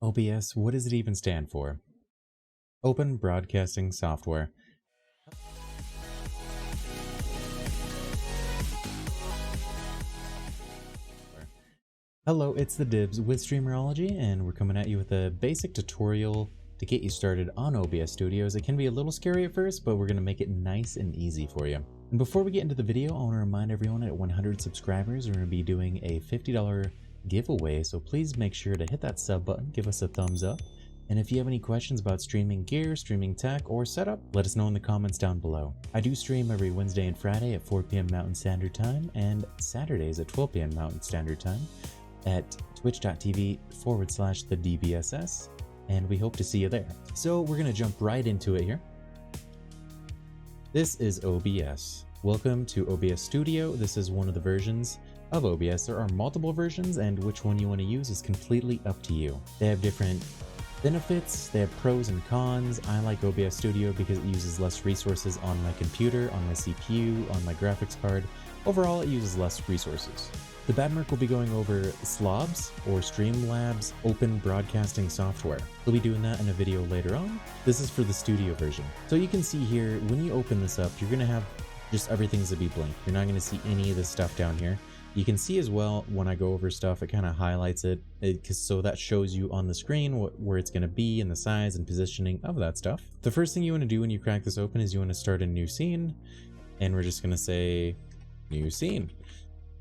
OBS, what does it even stand for? Open Broadcasting Software. Hello, it's the Dibs with Streamerology, and we're coming at you with a basic tutorial to get you started on OBS Studios. It can be a little scary at first, but we're going to make it nice and easy for you. And before we get into the video, I want to remind everyone at 100 subscribers, we're going to be doing a $50 giveaway, so please make sure to hit that sub button, give us a thumbs up. And if you have any questions about streaming gear, streaming tech, or setup, let us know in the comments down below. I do stream every Wednesday and Friday at 4 p.m. Mountain Standard Time, and Saturdays at 12 p.m. Mountain Standard Time at twitch.tv/thedbss, and we hope to see you there. So we're gonna jump right into it here. This is OBS. Welcome to OBS Studio. This is one of the versions of OBS. There are multiple versions, and which one you want to use is completely up to you. They have different benefits, they have pros and cons. I like OBS Studio because it uses less resources on my computer, on my CPU, on my graphics card. Overall, it uses less resources. The Badmerc will be going over Slobs or Streamlabs Open Broadcasting Software. We'll be doing that in a video later on. This is for the studio version. So you can see here, when you open this up, you're gonna have just everything's to be blank. You're not gonna see any of this stuff down here. You can see as well when I go over stuff, it kind of highlights it, so that shows you on the screen where it's going to be and the size and positioning of that stuff. The first thing you want to do when you crack this open is you want to start a new scene, and we're just going to say new scene.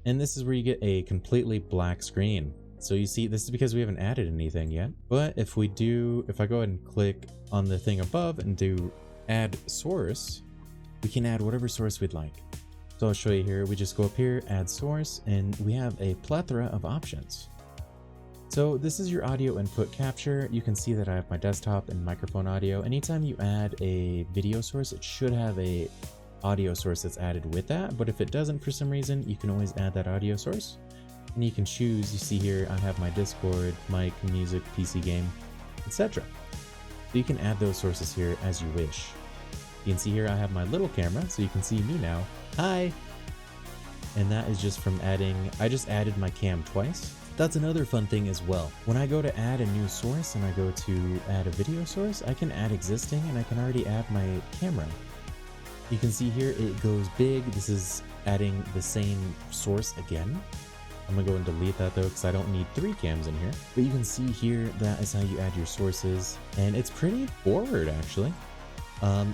And this is where you get a completely black screen. So you see, this is because we haven't added anything yet. But if I go ahead and click on the thing above and do add source, we can add whatever source we'd like. So I'll show you here. We just go up here, add source, and we have a plethora of options. So this is your audio input capture. You can see that I have my desktop and microphone audio. Anytime you add a video source, it should have a audio source that's added with that. But if it doesn't for some reason, you can always add that audio source. And you can choose, you see here, I have my Discord, mic, music, PC game, etc. So you can add those sources here as you wish. You can see here I have my little camera, so you can see me now. Hi! And that is just from I just added my cam twice. That's another fun thing as well. When I go to add a new source and I go to add a video source, I can add existing and I can already add my camera. You can see here it goes big. This is adding the same source again. I'm gonna go and delete that though because I don't need 3 cams in here. But you can see here that is how you add your sources, and it's pretty forward actually.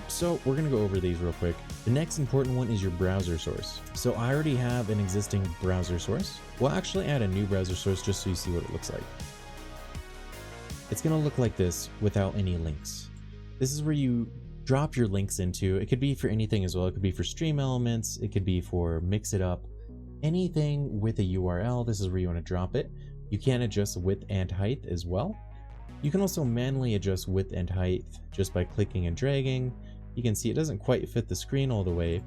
So we're gonna go over these real quick. The next important one is your browser source. So I already have an existing browser source. We'll actually add a new browser source just so you see what it looks like. It's gonna look like this without any links. This is where you drop your links into. It could be for anything as well. It could be for stream elements. It could be for mix it up. Anything with a URL, this is where you wanna drop it. You can adjust width and height as well. You can also manually adjust width and height just by clicking and dragging. You can see it doesn't quite fit the screen all the way.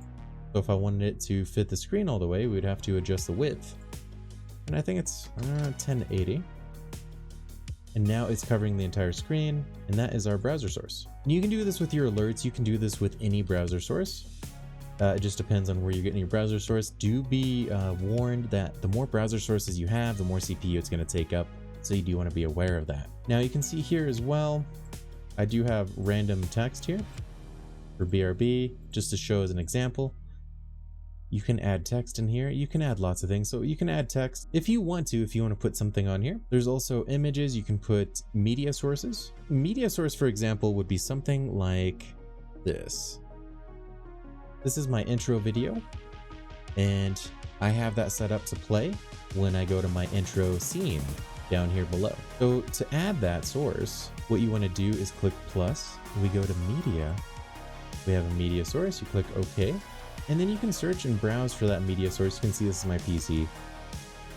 So if I wanted it to fit the screen all the way, we'd have to adjust the width. And I think it's 1080. And now it's covering the entire screen, and that is our browser source. And you can do this with your alerts. You can do this with any browser source. It just depends on where you're getting your browser source. Do be warned that the more browser sources you have, the more CPU it's going to take up. So you do want to be aware of that. Now you can see here as well, I do have random text here for BRB, just to show as an example. You can add text in here. You can add lots of things. So you can add text if you want to put something on here. There's also images. You can put media sources. Media source, for example, would be something like this. This is my intro video, and I have that set up to play when I go to my intro scene down here below. So to add that source, what you want to do is click plus. We go to media. We have a media source. You click OK, and then you can search and browse for that media source. You can see this is my PC,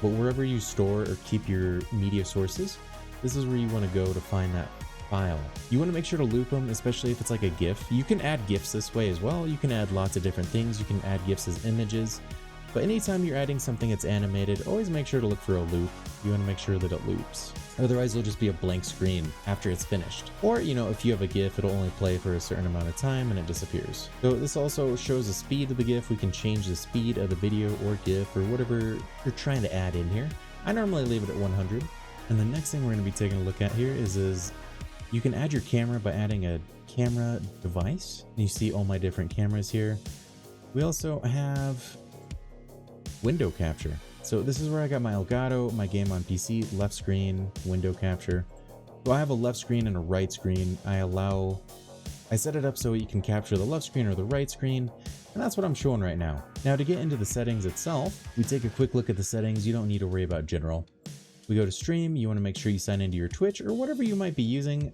but wherever you store or keep your media sources, this is where you want to go to find that file. You want to make sure to loop them, especially if it's like a GIF. You can add GIFs this way as well. You can add lots of different things. You can add GIFs as images. But anytime you're adding something that's animated, always make sure to look for a loop. You want to make sure that it loops. Otherwise, it'll just be a blank screen after it's finished. Or, you know, if you have a GIF, it'll only play for a certain amount of time and it disappears. So this also shows the speed of the GIF. We can change the speed of the video or GIF or whatever you're trying to add in here. I normally leave it at 100. And the next thing we're going to be taking a look at here is you can add your camera by adding a camera device. You see all my different cameras here. We also have window capture. So this is where I got my Elgato, my game on PC, left screen, window capture. So I have a left screen and a right screen. I set it up so you can capture the left screen or the right screen, and that's what I'm showing right now. Now to get into the settings itself, we take a quick look at the settings. You don't need to worry about general. We go to stream, you want to make sure you sign into your Twitch or whatever you might be using.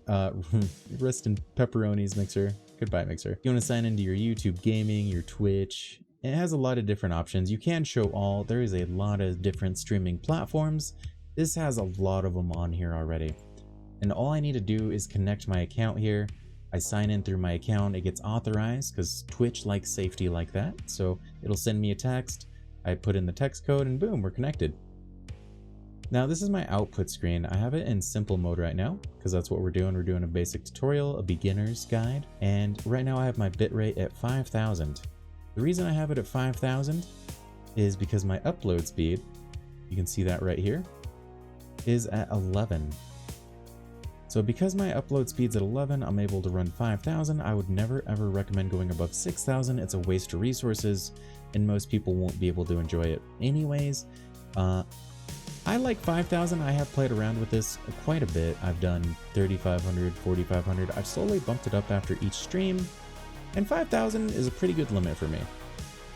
Rest in pepperonis, Mixer. Goodbye, Mixer. You want to sign into your YouTube gaming, your Twitch. It has a lot of different options. You can show all. There is a lot of different streaming platforms. This has a lot of them on here already. And all I need to do is connect my account here. I sign in through my account. It gets authorized because Twitch likes safety like that. So it'll send me a text. I put in the text code and boom, we're connected. Now this is my output screen. I have it in simple mode right now because that's what we're doing. We're doing a basic tutorial, a beginner's guide. And right now I have my bitrate at 5,000. The reason I have it at 5,000 is because my upload speed, you can see that right here, is at 11. So because my upload speed's at 11, I'm able to run 5,000. I would never ever recommend going above 6,000. It's a waste of resources and most people won't be able to enjoy it anyways. I like 5,000. I have played around with this quite a bit. I've done 3,500, 4,500. I've slowly bumped it up after each stream, and 5,000 is a pretty good limit for me.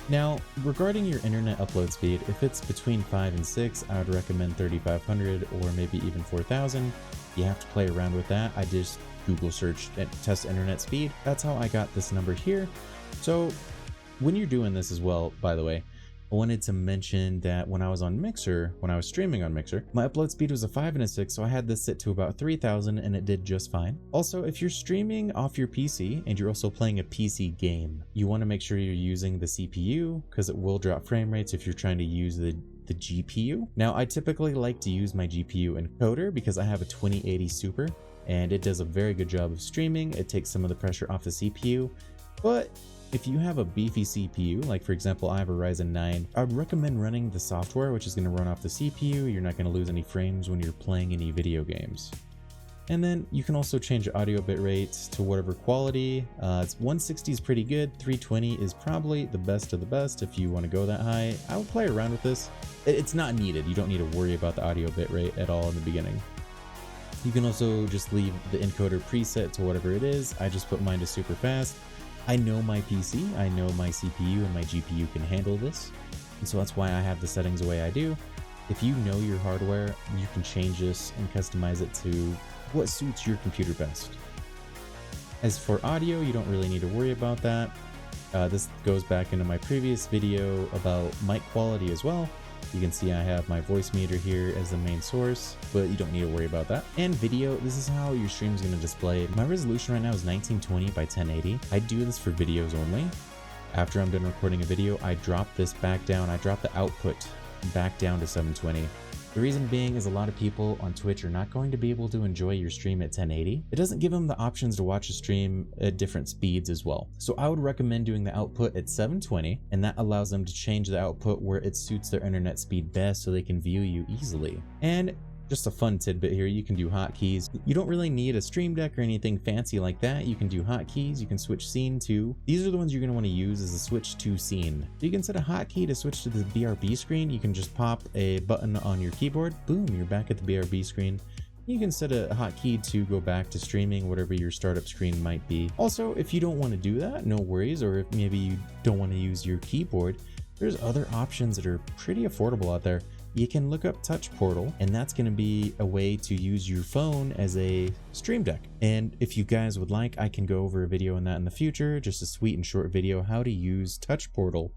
Now, regarding your internet upload speed, if it's between 5 and 6, I would recommend 3,500 or maybe even 4,000. You have to play around with that. I just Google search and test internet speed. That's how I got this number here. So when you're doing this as well, by the way, I wanted to mention that when I was on Mixer, when I was streaming on Mixer, my upload speed was a 5 and a 6, so I had this set to about 3,000 and it did just fine. Also, if you're streaming off your PC and you're also playing a PC game, you want to make sure you're using the CPU because it will drop frame rates if you're trying to use the GPU. Now, I typically like to use my GPU encoder because I have a 2080 Super and it does a very good job of streaming. It takes some of the pressure off the CPU, but if you have a beefy CPU, like for example, I have a Ryzen 9, I would recommend running the software, which is going to run off the CPU. You're not going to lose any frames when you're playing any video games. And then you can also change the audio bitrate to whatever quality. It's 160 is pretty good. 320 is probably the best of the best if you want to go that high. I would play around with this. It's not needed. You don't need to worry about the audio bitrate at all in the beginning. You can also just leave the encoder preset to whatever it is. I just put mine to super fast. I know my PC, I know my CPU and my GPU can handle this. And so that's why I have the settings the way I do. If you know your hardware, you can change this and customize it to what suits your computer best. As for audio, you don't really need to worry about that. This goes back into my previous video about mic quality as well. You can see I have my voice meter here as the main source, but you don't need to worry about that. And video, this is how your stream is going to display. My resolution right now is 1920 by 1080. I do this for videos only. After I'm done recording a video, I drop this back down. I drop the output back down to 720. The reason being is a lot of people on Twitch are not going to be able to enjoy your stream at 1080. It doesn't give them the options to watch a stream at different speeds as well. So I would recommend doing the output at 720, and that allows them to change the output where it suits their internet speed best so they can view you easily. And just a fun tidbit here, you can do hotkeys. You don't really need a stream deck or anything fancy like that. You can do hotkeys, you can switch scene to. These are the ones you're gonna wanna use as a switch to scene. So you can set a hotkey to switch to the BRB screen. You can just pop a button on your keyboard, boom, you're back at the BRB screen. You can set a hotkey to go back to streaming, whatever your startup screen might be. Also, if you don't wanna do that, no worries, or if maybe you don't wanna use your keyboard, there's other options that are pretty affordable out there. You can look up Touch Portal, and that's going to be a way to use your phone as a stream deck. And if you guys would like, I can go over a video on that in the future, just a sweet and short video, how to use Touch Portal.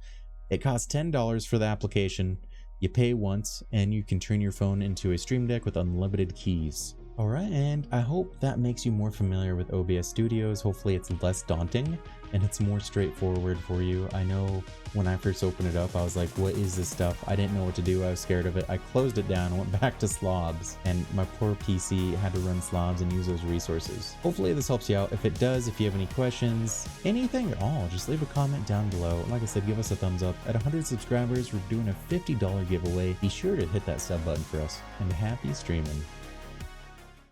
It costs $10 for the application. You pay once, and you can turn your phone into a stream deck with unlimited keys. Alright, and I hope that makes you more familiar with OBS Studios. Hopefully it's less daunting and it's more straightforward for you. I know when I first opened it up, I was like, what is this stuff? I didn't know what to do. I was scared of it. I closed it down and went back to slobs, and my poor PC had to run slobs and use those resources. Hopefully this helps you out. If it does, if you have any questions, anything at all, just leave a comment down below. Like I said, give us a thumbs up. At 100 subscribers, we're doing a $50 giveaway. Be sure to hit that sub button for us, and happy streaming.